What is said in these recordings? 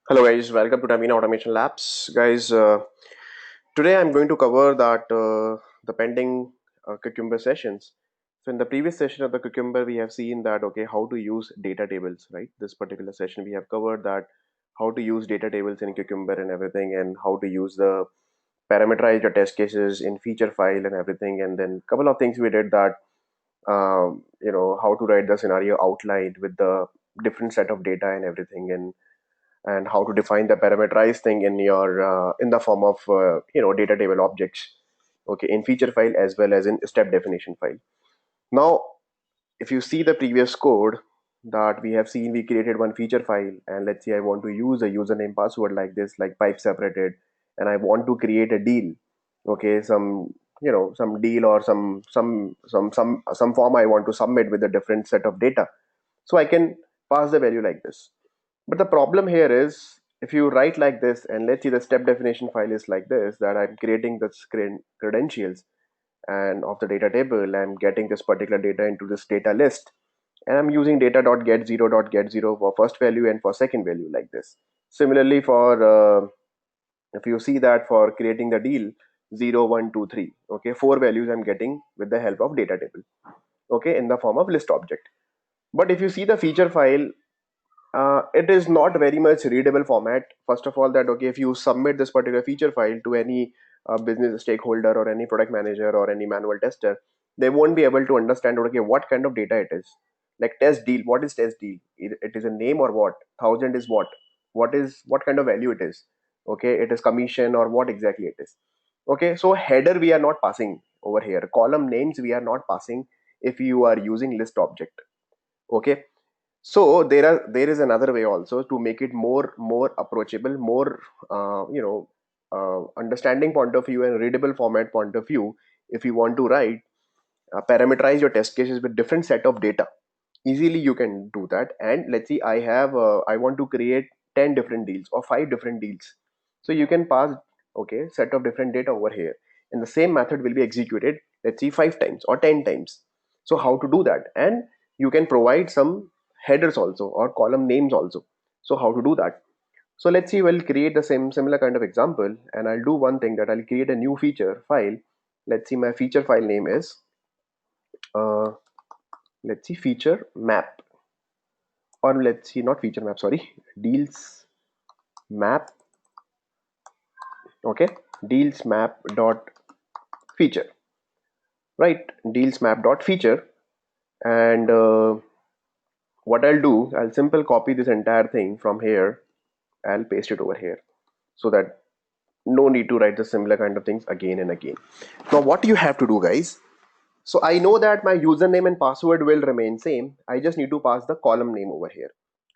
Hello guys, welcome to Tamina Automation Labs. Guys, today I'm going to cover that the pending Cucumber sessions. So in the previous session of the Cucumber, we have seen that okay, how to use data tables, right? This particular session we have covered that how to use data tables in Cucumber and everything, and how to use the parameterize your test cases in feature file and everything. And then couple of things we did that how to write the scenario outline with the different set of data and everything, and how to define the parameterized thing in your in the form of data table objects, okay, in feature file as well as in step definition file. Now if you see the previous code that we have seen, we created one feature file, and let's say I want to use a username password like this, like pipe separated, and I want to create a deal, okay, some deal or some form I want to submit with a different set of data. So I can pass the value like this. But the problem here is if you write like this, and let's see the step definition file is like this, that I'm creating the screen credentials and of the data table, I'm getting this particular data into this data list, and I'm using data.get0.get0 for first value and for second value like this. Similarly for if you see that for creating the deal 0 1 2 3, okay, four values I'm getting with the help of data table, okay, in the form of list object. But if you see the feature file, it is not very much readable format. First of all, that okay, if you submit this particular feature file to any business stakeholder or any product manager or any manual tester, they won't be able to understand okay what kind of data it is. Like test deal, what is test deal? It is a name or what? Thousand is what kind of value it is? Okay, it is commission or what exactly it is? Okay, so header we are not passing over here. Column names we are not passing if you are using list object. Okay, so there is another way also to make it more approachable, more understanding point of view and readable format point of view. If you want to write parameterize your test cases with different set of data, easily you can do that. And let's see, I want to create 10 different deals or 5 different deals. So you can pass okay set of different data over here, and the same method will be executed, let's see, 5 times or 10 times. So how to do that? And you can provide some headers also or column names also. So how to do that? So let's see, we'll create the same similar kind of example, and I'll do one thing, that I'll create a new feature file. Let's see, my feature file name is uh, let's see, feature map, or let's see, not feature map, sorry, deals map. Okay, deals map dot feature, right? Deals map dot feature. And what I'll do, I'll simple copy this entire thing from here. I'll paste it over here, so that no need to write the similar kind of things again and again. Now what you have to do, guys, so I know that my username and password will remain same. I just need to pass the column name over here,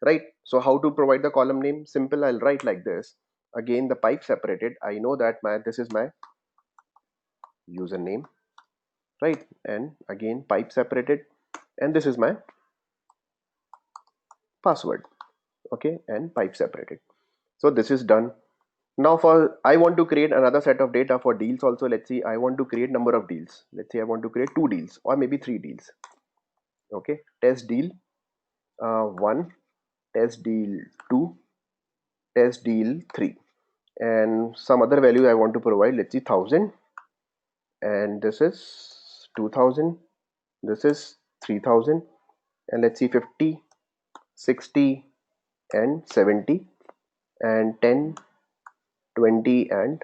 right? So how to provide the column name? Simple, I'll write like this. Again, the pipe separated, I know that this is my username, right? And again, pipe separated, and this is my password, okay, and pipe separated. So this is done. Now for I want to create another set of data for deals also. Let's see, I want to create number of deals. Let's say I want to create 2 deals or maybe 3 deals. Okay, test deal 1, test deal 2, test deal 3, and some other value I want to provide. Let's see, 1000, and this is 2000, this is 3000, and let's see, 50, 60, and 70, and 10, 20, and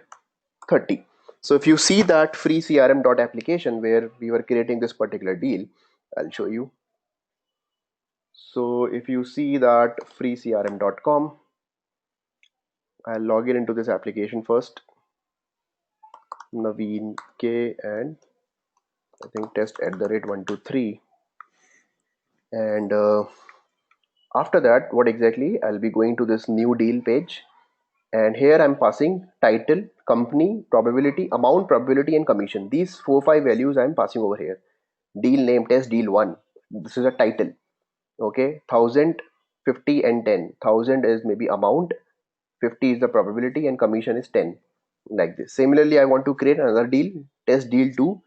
30. So if you see that free CRM dot application where we were creating this particular deal, I'll show you. So if you see that freecrm.com, I'll log in into this application first. Naveen K, and I think test at the rate 123. And after that, what exactly? I'll be going to this new deal page, and here I'm passing title, company, probability, amount, probability, and commission. These 4-5 values I'm passing over here. Deal name, test deal 1. This is a title. Okay, 1000, 50, and 10. 1000 is maybe amount, 50 is the probability, and commission is 10, like this. Similarly, I want to create another deal, test deal 2,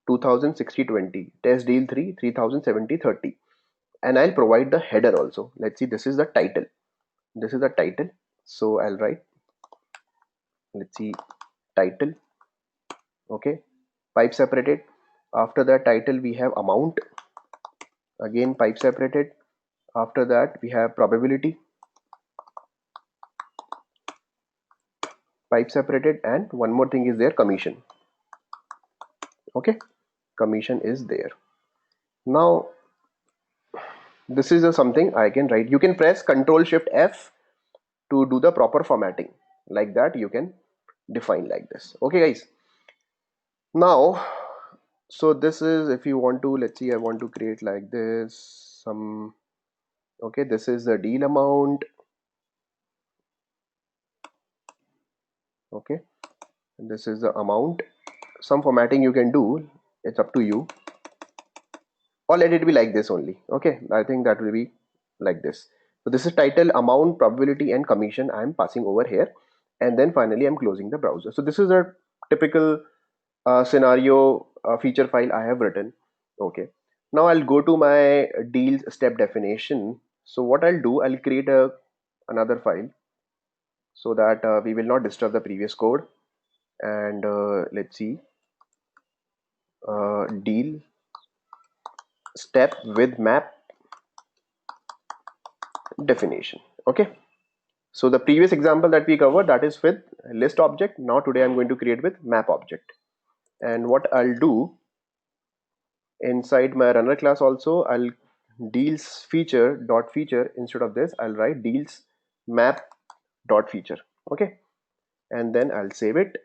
2000, 60, 20, test deal 3, 3000, 70, 30, and I'll provide the header also. Let's see, this is the title, this is the title. So I'll write, let's see, title. Okay, pipe separated. After that title we have amount, again pipe separated. After that we have probability, pipe separated, and one more thing is there, commission. Okay, commission is there. Now this is something I can write. You can press Control Shift F to do the proper formatting. Like that you can define like this. Okay guys, now so this is, if you want to, let's see, I want to create like this some. Okay, this is the deal amount. Okay, and this is the amount. Some formatting you can do, it's up to you, or let it be like this only. Okay, I think that will be like this. So this is title, amount, probability, and commission I am passing over here, and then finally I'm closing the browser. So this is a typical scenario feature file I have written. Okay, now I'll go to my deals step definition. So what I'll do, I'll create another file so that we will not disturb the previous code. And let's see, deal step with map definition. Okay, so the previous example that we covered, that is with list object. Now today I'm going to create with map object. And what I'll do, inside my runner class also, I'll deals feature dot feature, instead of this I'll write deals map dot feature. Okay, and then I'll save it.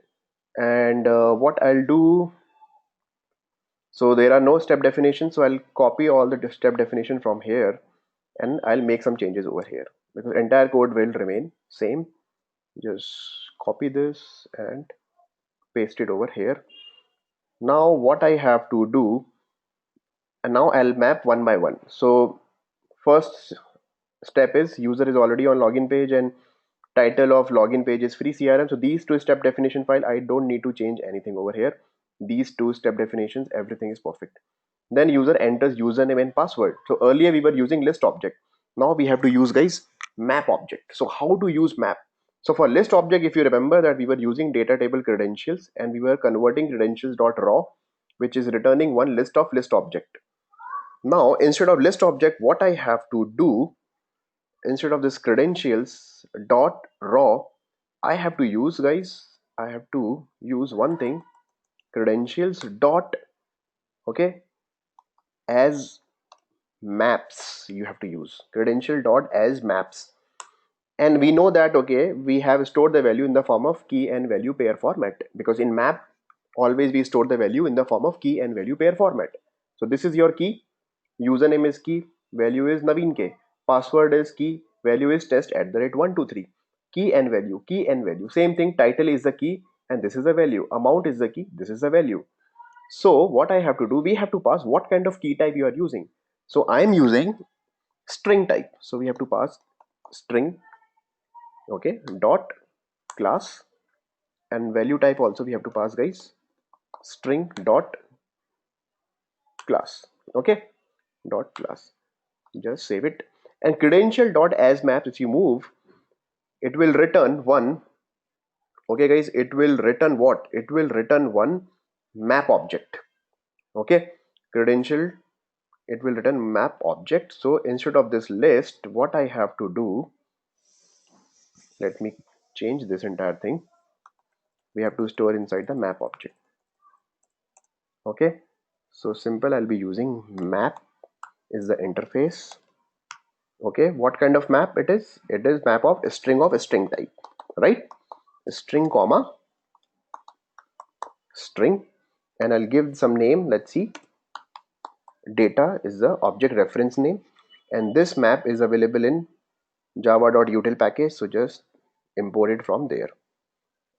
And what I'll do, so there are no step definitions, so I'll copy all the step definition from here, and I'll make some changes over here because entire code will remain same. Just copy this and paste it over here. Now what I have to do, and now I'll map one by one. So first step is user is already on login page and title of login page is free CRM. So these two step definition file, I don't need to change anything over here. These two step definitions, everything is perfect. Then user enters username and password. So earlier we were using list object. Now we have to use, guys, map object. So how to use map? So for list object, if you remember that we were using data table credentials and we were converting credentials.raw, which is returning one list of list object. Now instead of list object, what I have to do, instead of this credentials dot raw, I have to use, guys, I have to use one thing, credentials dot, okay, as maps. You have to use credential dot as maps. And we know that, okay, we have stored the value in the form of key and value pair format, because in map always we store the value in the form of key and value pair format. So this is your key, username is key, value is Naveen K, password is key, value is test at the rate 123. Key and value, same thing, title is the key and this is the value, amount is the key, this is the value. So what I have to do, we have to pass what kind of key type you are using. So I am using string type, so we have to pass string. Okay, dot class, and value type also we have to pass, guys, string dot class. Okay, dot class, just save it. And credential dot as maps, if you move, it will return one. Okay guys, it will return what? It will return one map object. Okay, credential, it will return map object. So instead of this list, what I have to do, let me change this entire thing. We have to store inside the map object. Okay, so simple, I'll be using map is the interface. Okay, what kind of map it is? It is map of a string type, right? String comma string, and I'll give some name. Let's see, data is the object reference name, and this map is available in java.util package, so just import it from there.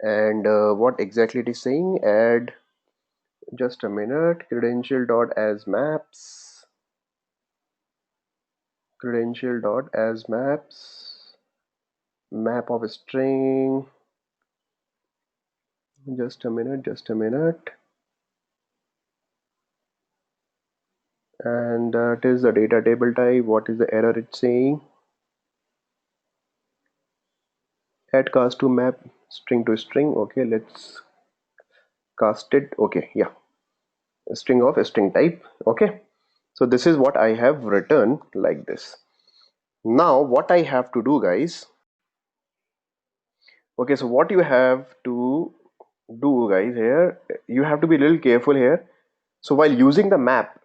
And what exactly it is saying, add, just a minute, credential dot as maps, credential dot as maps, map of a string, just a minute, and that is the data table type. What is the error it's saying? add cast to map string to string. Okay, let's cast it. Okay, yeah, a string of a string type. Okay, so this is what I have written like this. Now what I have to do, guys, okay, so what you have to do, guys, here, you have to be a little careful here. So while using the map,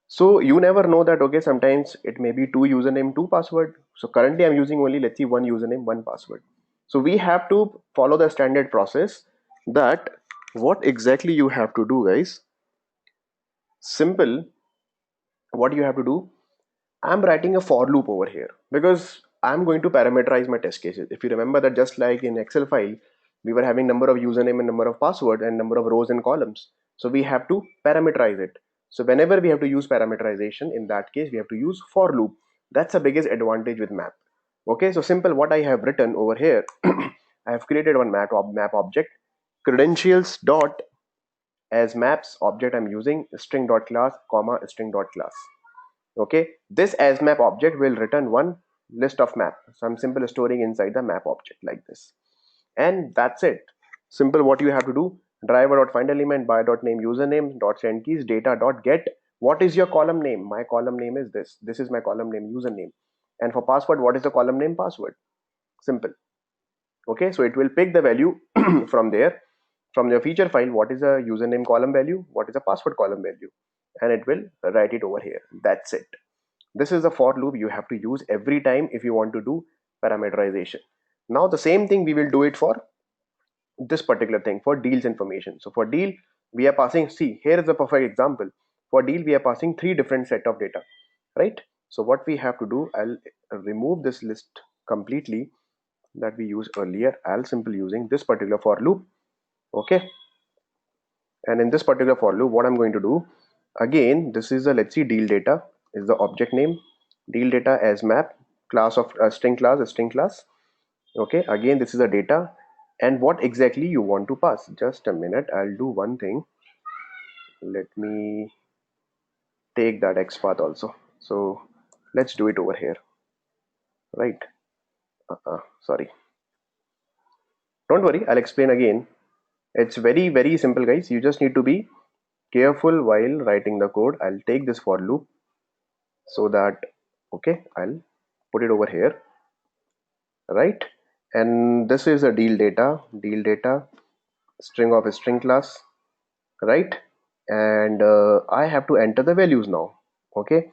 so you never know that, okay, sometimes it may be two username, two password. So currently I'm using only, let's see, one username, one password. So we have to follow the standard process, that what exactly you have to do, guys. Simple, what you have to do, I'm writing a for loop over here because I'm going to parameterize my test cases. If you remember that, just like in Excel file, we were having number of username and number of password and number of rows and columns. So we have to parameterize it. So whenever we have to use parameterization, in that case, we have to use for loop. That's the biggest advantage with map. Okay, so simple, what I have written over here, I have created one map object, credentials dot as maps object. I'm using string dot class comma string dot class. Okay, this as map object will return one list of map, some simple storing inside the map object like this, and that's it. Simple, what you have to do, driver dot find element by dot name username dot send keys data dot get what is your column name. My column name is this is my column name username, and for password, what is the column name password. Simple. Okay, so it will pick the value from there, from your feature file, what is a username column value, what is a password column value, and it will write it over here. That's it. This is a for loop you have to use every time if you want to do parameterization. Now the same thing we will do it for this particular thing, for deals information. So for deal, we are passing, see, here is a perfect example. For deal, we are passing three different set of data, right? So what we have to do, I'll remove this list completely that we used earlier. I'll simply using this particular for loop. Okay, and in this particular for loop, what I'm going to do, again, this is a, let's see, deal data is the object name, deal data as map, class of string class, a string class. Okay, again, this is a data, and what exactly you want to pass. Just a minute, I'll do one thing. Let me take that XPath also. So let's do it over here, right? Sorry, don't worry, I'll explain again. It's very simple, guys. You just need to be careful while writing the code. I'll take this for loop, so that, okay, I'll put it over here, right? And this is a deal data string of a string class, right? And I have to enter the values now. Okay,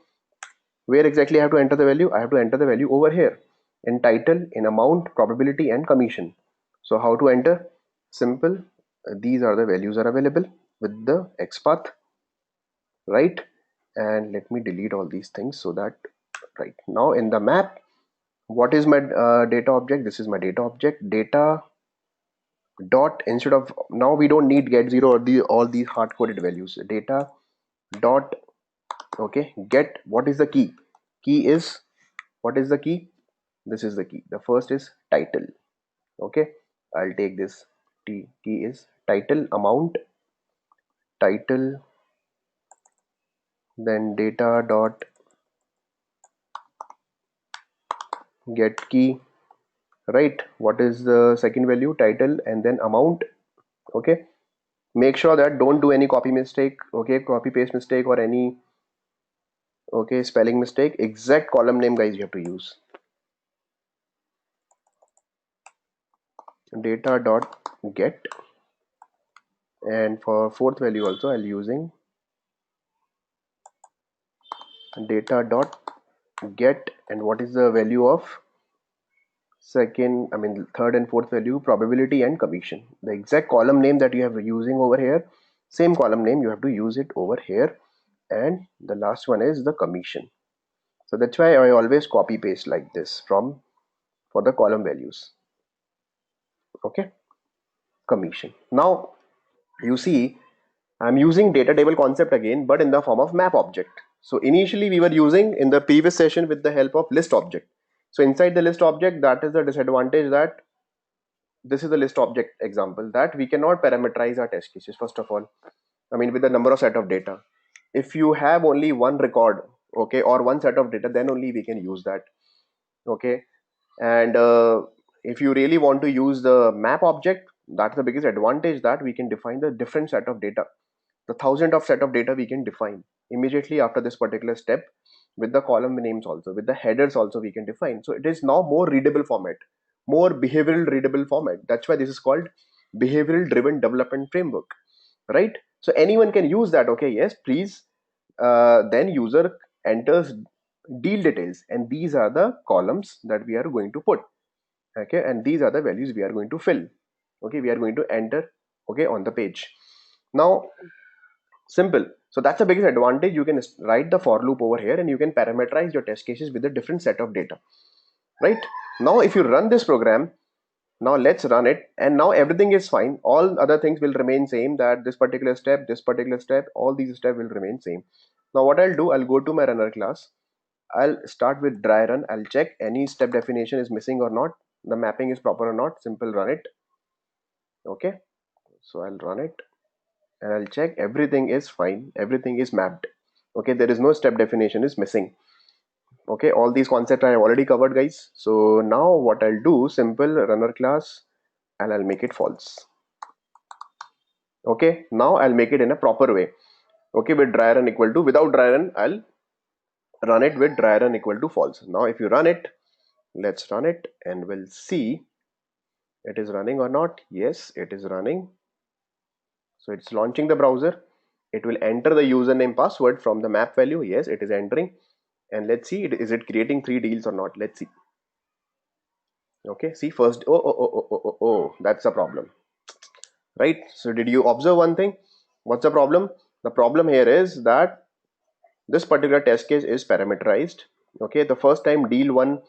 where exactly I have to enter the value? I have to enter the value over here in title, in amount, probability, and commission. So how to enter? Simple, these are the values are available with the XPath, right? And let me delete all these things, so that, right now in the map, what is my data object? This is my data object, data dot, instead of, now we don't need get zero or all these hard coded values, data dot, okay, get, what is the key? Key is, what is the key? This is the key. The first is title. Okay, I'll take this. Key is title, amount, title, then data dot get key, right? What is the second value? Title and then amount. Okay, make sure that don't do any copy mistake, okay, copy paste mistake or any, okay, spelling mistake. Exact column name, guys, you have to use. Data dot get, and for fourth value also I'll using data dot get, and what is the value of second, I mean third and fourth value? Probability and commission. The exact column name that you have using over here, same column name you have to use it over here. And the last one is the commission. So that's why I always copy paste like this from, for the column values. Okay, commission. Now you see, I'm using data table concept again, but in the form of map object. So initially we were using in the previous session with the help of list object. So inside the list object, that is the disadvantage, that this is the list object example, that we cannot parameterize our test cases. First of all, I mean, with the number of set of data, if you have only one record, okay, or one set of data, then only we can use that. Okay, and if you really want to use the map object, that's the biggest advantage, that we can define the different set of data, the thousand of set of data we can define immediately after this particular step, with the column names also, with the headers also we can define. So it is now more readable format, more behavioral readable format. That's why this is called behavioral driven development framework, right? So anyone can use that. Okay, yes, please. Then user enters deal details, and these are the columns that we are going to put. Okay, and these are the values we are going to fill. Okay, we are going to enter, okay, on the page. Now, simple. So that's the biggest advantage. You can write the for loop over here, and you can parameterize your test cases with a different set of data, right? Now if you run this program, now let's run it, and now everything is fine. All other things will remain same, that this particular step, all these steps will remain same. Now what I'll do, I'll go to my runner class, I'll start with dry run. I'll check any step definition is missing or not, the mapping is proper or not. Simple run it. Okay, so I'll run it and I'll check everything is fine, everything is mapped. Okay, there is no step definition is missing. Okay, all these concepts I have already covered, guys. So now what I'll do, simple runner class, and I'll make it false. Okay, now I'll make it in a proper way. Okay, with dry run equal to, without dry run, I'll run it with dry run equal to false. Now if you run it, let's run it and we'll see it is running or not. Yes, it is running. So it's launching the browser. It will enter the username password from the map value. Yes, it is entering. And let's see, is it creating 3 deals or not? Let's see. Okay, see first, oh, that's a problem, right? So did you observe one thing? What's the problem? The problem here is that this particular test case is parameterized. Okay, the first time deal 1,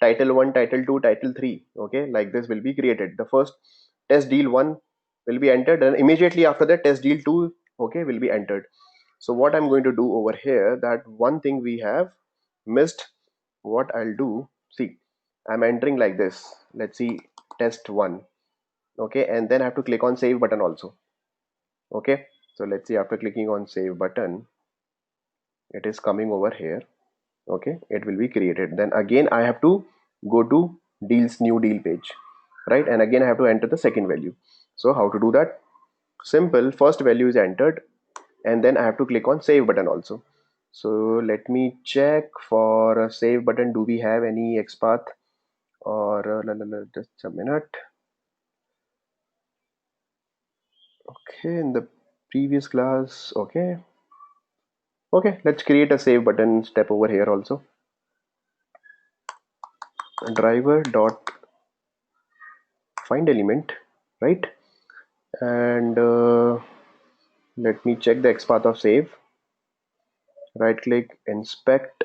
title 1, title 2, title 3, okay, like this will be created. The first test deal 1 will be entered, and immediately after that test deal 2, okay, will be entered. So what I'm going to do over here, that one thing we have missed, what I'll do, see, I'm entering like this. Let's see, test 1. Okay, and then I have to click on save button also. Okay, so let's see, after clicking on save button, it is coming over here. Okay, it will be created. Then again I have to go to deals, new deal page, right? And again I have to enter the second value. So how to do that? Simple, first value is entered, and then I have to click on save button also. So let me check for a save button, do we have any XPath or just a minute. Okay, in the previous class, okay, let's create a save button step over here also. Driver dot find element, right? And let me check the XPath of save. Right click, inspect.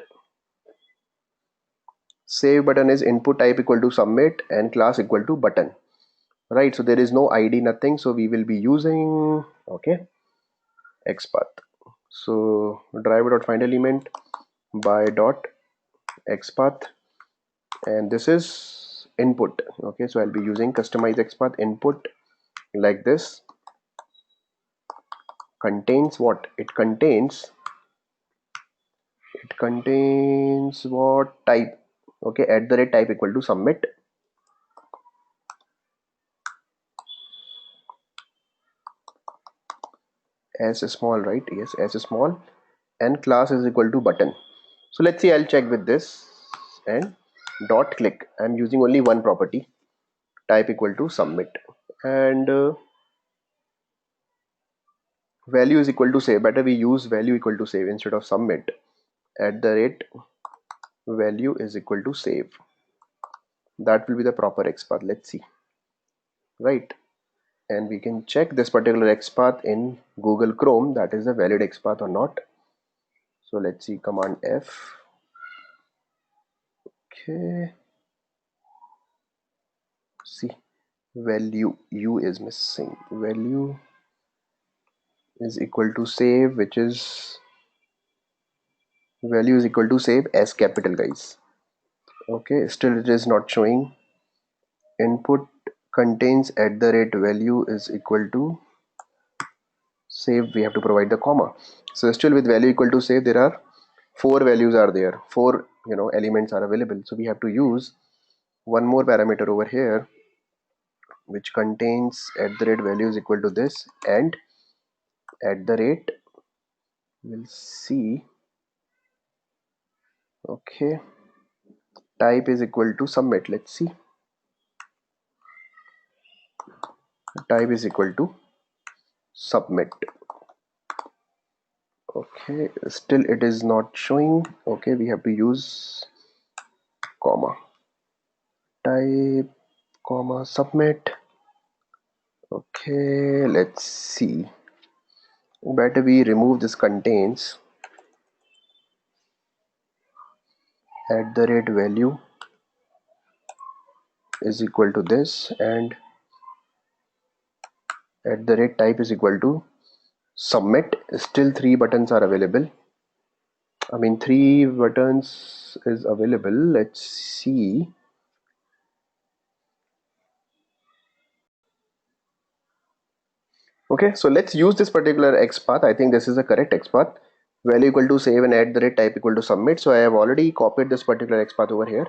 Save button is input type equal to submit and class equal to button, right? So there is no ID, nothing, so we will be using, okay, XPath. So driver dot find element by dot XPath, and this is input. Okay, so I'll be using customize XPath input like this. Contains what? It contains what type? Okay, at the rate type equal to submit. As small, right? Yes, as small, and class is equal to button. So let's see, I'll check with this, and dot click, I'm using only one property, type equal to submit, and value is equal to save. Better we use value equal to save instead of submit. At the rate value is equal to save, that will be the proper XPath. Let's see, right? And we can check this particular XPath in Google Chrome, that is a valid XPath or not. So let's see, command F. Okay, see, value u is missing. Value is equal to save, which is value is equal to save as capital, guys. Okay, still it is not showing. Input contains at the rate value is equal to save, we have to provide the comma. So still with value equal to save, there are 4 values are there, 4 elements are available, so we have to use one more parameter over here which contains at the rate value is equal to this, and at the rate, we'll see, okay, type is equal to submit. Let's see, type is equal to submit. Okay, still it is not showing. Okay, we have to use comma, type comma submit. Okay, let's see, better we remove this contains at the rate value is equal to this, and at the rate type is equal to submit. Still three buttons are available. I mean, three buttons is available. Let's see. Okay, so let's use this particular XPath. I think this is the correct XPath. Value equal to save and at the rate type equal to submit. So I have already copied this particular XPath over here.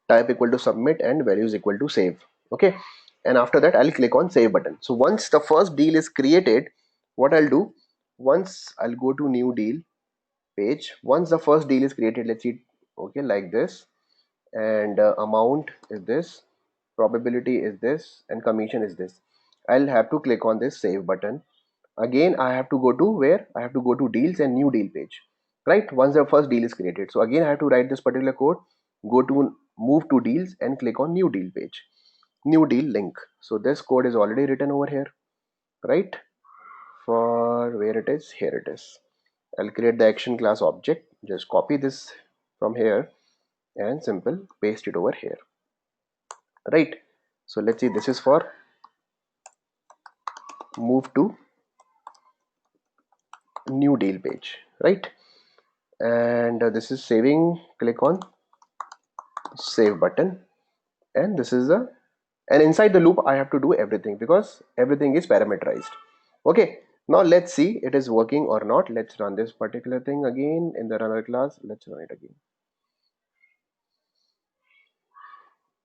Type equal to submit and value is equal to save. Okay, and after that I'll click on save button. So once the first deal is created, what I'll do, once I'll go to new deal page. Once the first deal is created, let's see, okay, like this, and amount is this, probability is this, and commission is this. I'll have to click on this save button. Again I have to go to where, I have to go to deals and new deal page, right? Once the first deal is created, so again I have to write this particular code, go to move to deals and click on new deal page, new deal link. So this code is already written over here, right? For where it is, here it is. I'll create the action class object, just copy this from here and simple paste it over here, right? So let's see, this is for move to new deal page, right? And this is saving, click on save button, and this is the, and inside the loop I have to do everything because everything is parameterized. Okay, now let's see it is working or not. Let's run this particular thing again in the runner class. Let's run it again.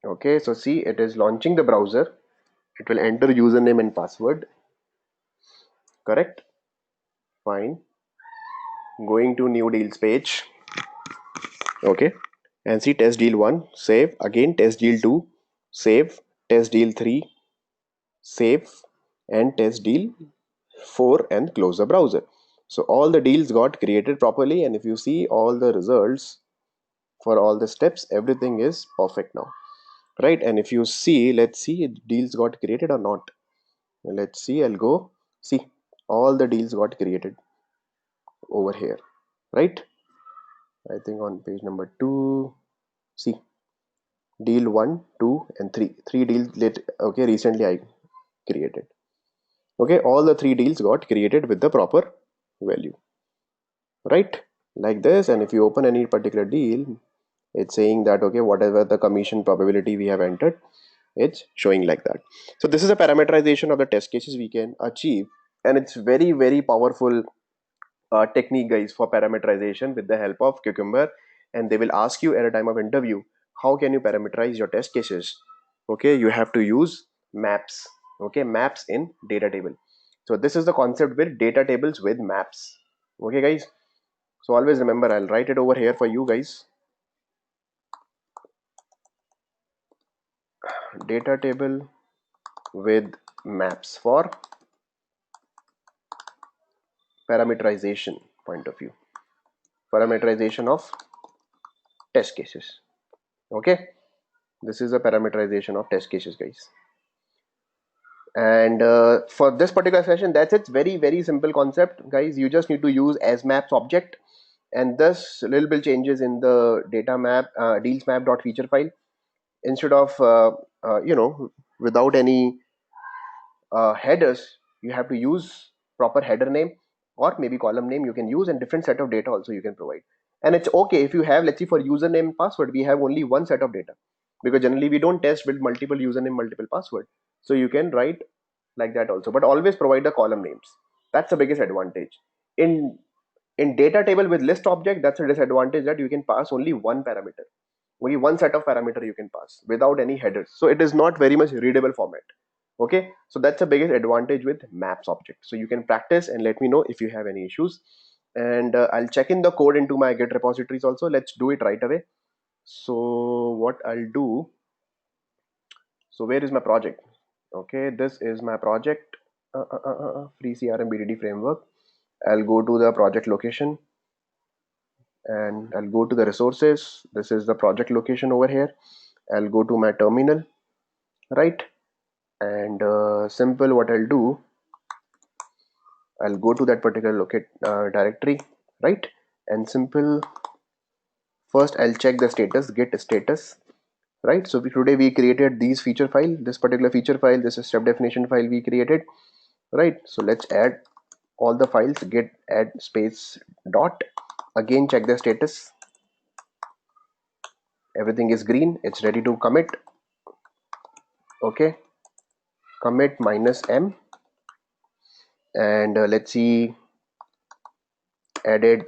Okay, so see, it is launching the browser. It will enter username and password, correct? Fine. Going to new deals page. Okay, and see test deal 1 save, again test deal 2 save, test deal 3 save, and test deal 4 and close the browser. So all the deals got created properly, and if you see all the results for all the steps, everything is perfect now, right? And if you see, let's see deals got created or not. Let's see, I'll go see, all the deals got created over here, right? I think on page number 2, see, deal 1, 2 and 3, three deals later, okay, recently I created. Okay, all the three deals got created with the proper value, right? Like this. And if you open any particular deal, it's saying that okay, whatever the commission probability we have entered, it's showing like that. So this is a parameterization of the test cases we can achieve, and it's very very powerful technique, guys, for parameterization with the help of Cucumber. And they will ask you at a time of interview, how can you parameterize your test cases? Okay, you have to use maps. Okay, maps in data table. So this is the concept with data tables with maps. Okay guys, so always remember, I'll write it over here for you guys. Data table with maps for parameterization point of view, parameterization of test cases. Okay, this is a parameterization of test cases, guys. And for this particular session, that's it. Very very simple concept, guys. You just need to use as maps object, and this little bit changes in the data map, deals map dot feature file. Instead of without any headers, you have to use proper header name or maybe column name you can use, and different set of data also you can provide. And it's okay if you have, let's see, for username and password we have only one set of data, because generally we don't test with multiple username multiple password. So you can write like that also, but always provide the column names. That's the biggest advantage. In data table with list object, that's a disadvantage, that you can pass only one parameter. only one set of parameter you can pass without any headers, so it is not very much readable format. Okay, so that's the biggest advantage with maps object. So you can practice and let me know if you have any issues, and I'll check in the code into my Git repositories also. Let's do it right away. So what I'll do, so where is my project? Okay, this is my project, free CRM BDD framework. I'll go to the project location and I'll go to the resources. This is the project location over here. I'll go to my terminal, right? And simple, what I'll do, I'll go to that particular directory, right? And simple, first I'll check the status, git status, right? So today we created these feature file, this particular feature file, this is step definition file we created, right? So let's add all the files, git add space dot, again check the status, everything is green, it's ready to commit. Okay, commit -m, and let's see, added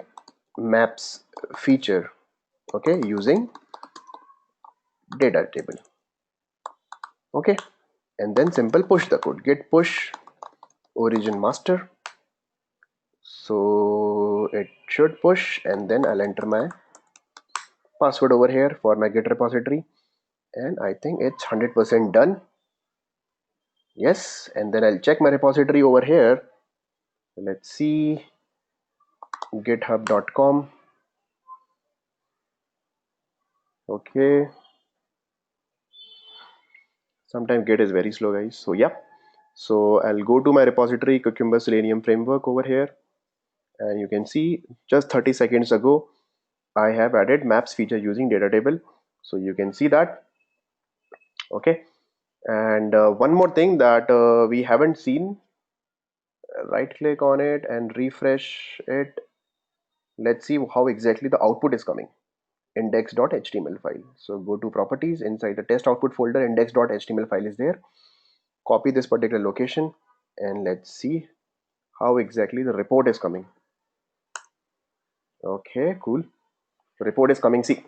maps feature, okay, using data table. Okay, and then simple push the code, git push origin master, so it should push, and then I'll enter my password over here for my git repository, and I think it's 100% done. Yes, and then I'll check my repository over here. Let's see, github.com. Okay, sometimes git is very slow, guys. So yeah, so I'll go to my repository Cucumber Selenium framework over here, and you can see just 30 seconds ago I have added maps feature using data table, so you can see that. Okay, and one more thing that we haven't seen, right click on it and refresh it. Let's see how exactly the output is coming, index.html file. So go to properties, inside the test output folder, index.html file is there. Copy this particular location and let's see how exactly the report is coming. Okay, cool. The report is coming, see,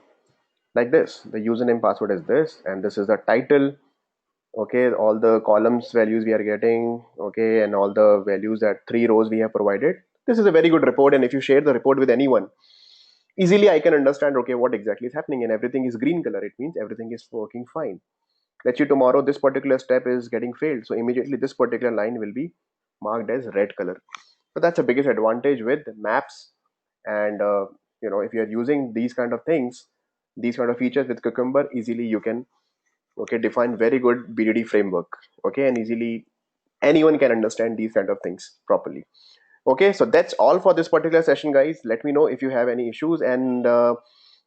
like this. The username password is this, and this is the title. Okay, all the columns values we are getting, okay, and all the values at 3 rows we have provided. This is a very good report, and if you share the report with anyone, easily I can understand, okay, what exactly is happening, and everything is green color, it means everything is working fine. Let's say tomorrow this particular step is getting failed, so immediately this particular line will be marked as red color. So that's the biggest advantage with maps, and if you are using these kind of things, these kind of features with Cucumber, easily you can, okay, define very good BDD framework, okay, and easily anyone can understand these kind of things properly. Okay, so that's all for this particular session, guys. Let me know if you have any issues, and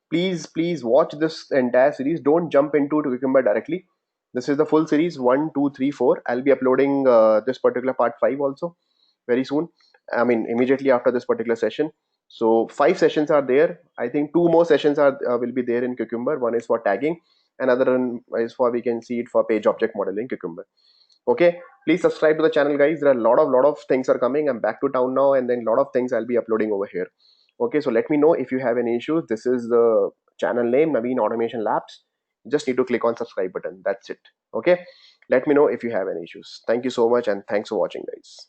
please watch this entire series. Don't jump into Cucumber directly. This is the full series, 1 2 3 4. I'll be uploading this particular part 5 also very soon, I mean immediately after this particular session. So 5 sessions are there. I think 2 more sessions are will be there in Cucumber. One is for tagging, another one is for, we can see it, for page object model in Cucumber. Okay, please subscribe to the channel, guys. There are a lot of things are coming. I'm back to town now, and then a lot of things I'll be uploading over here. Okay, so let me know if you have any issues. This is the channel name, Naveen Automation Labs. Just need to click on subscribe button, that's it. Okay, let me know if you have any issues. Thank you so much, and thanks for watching, guys.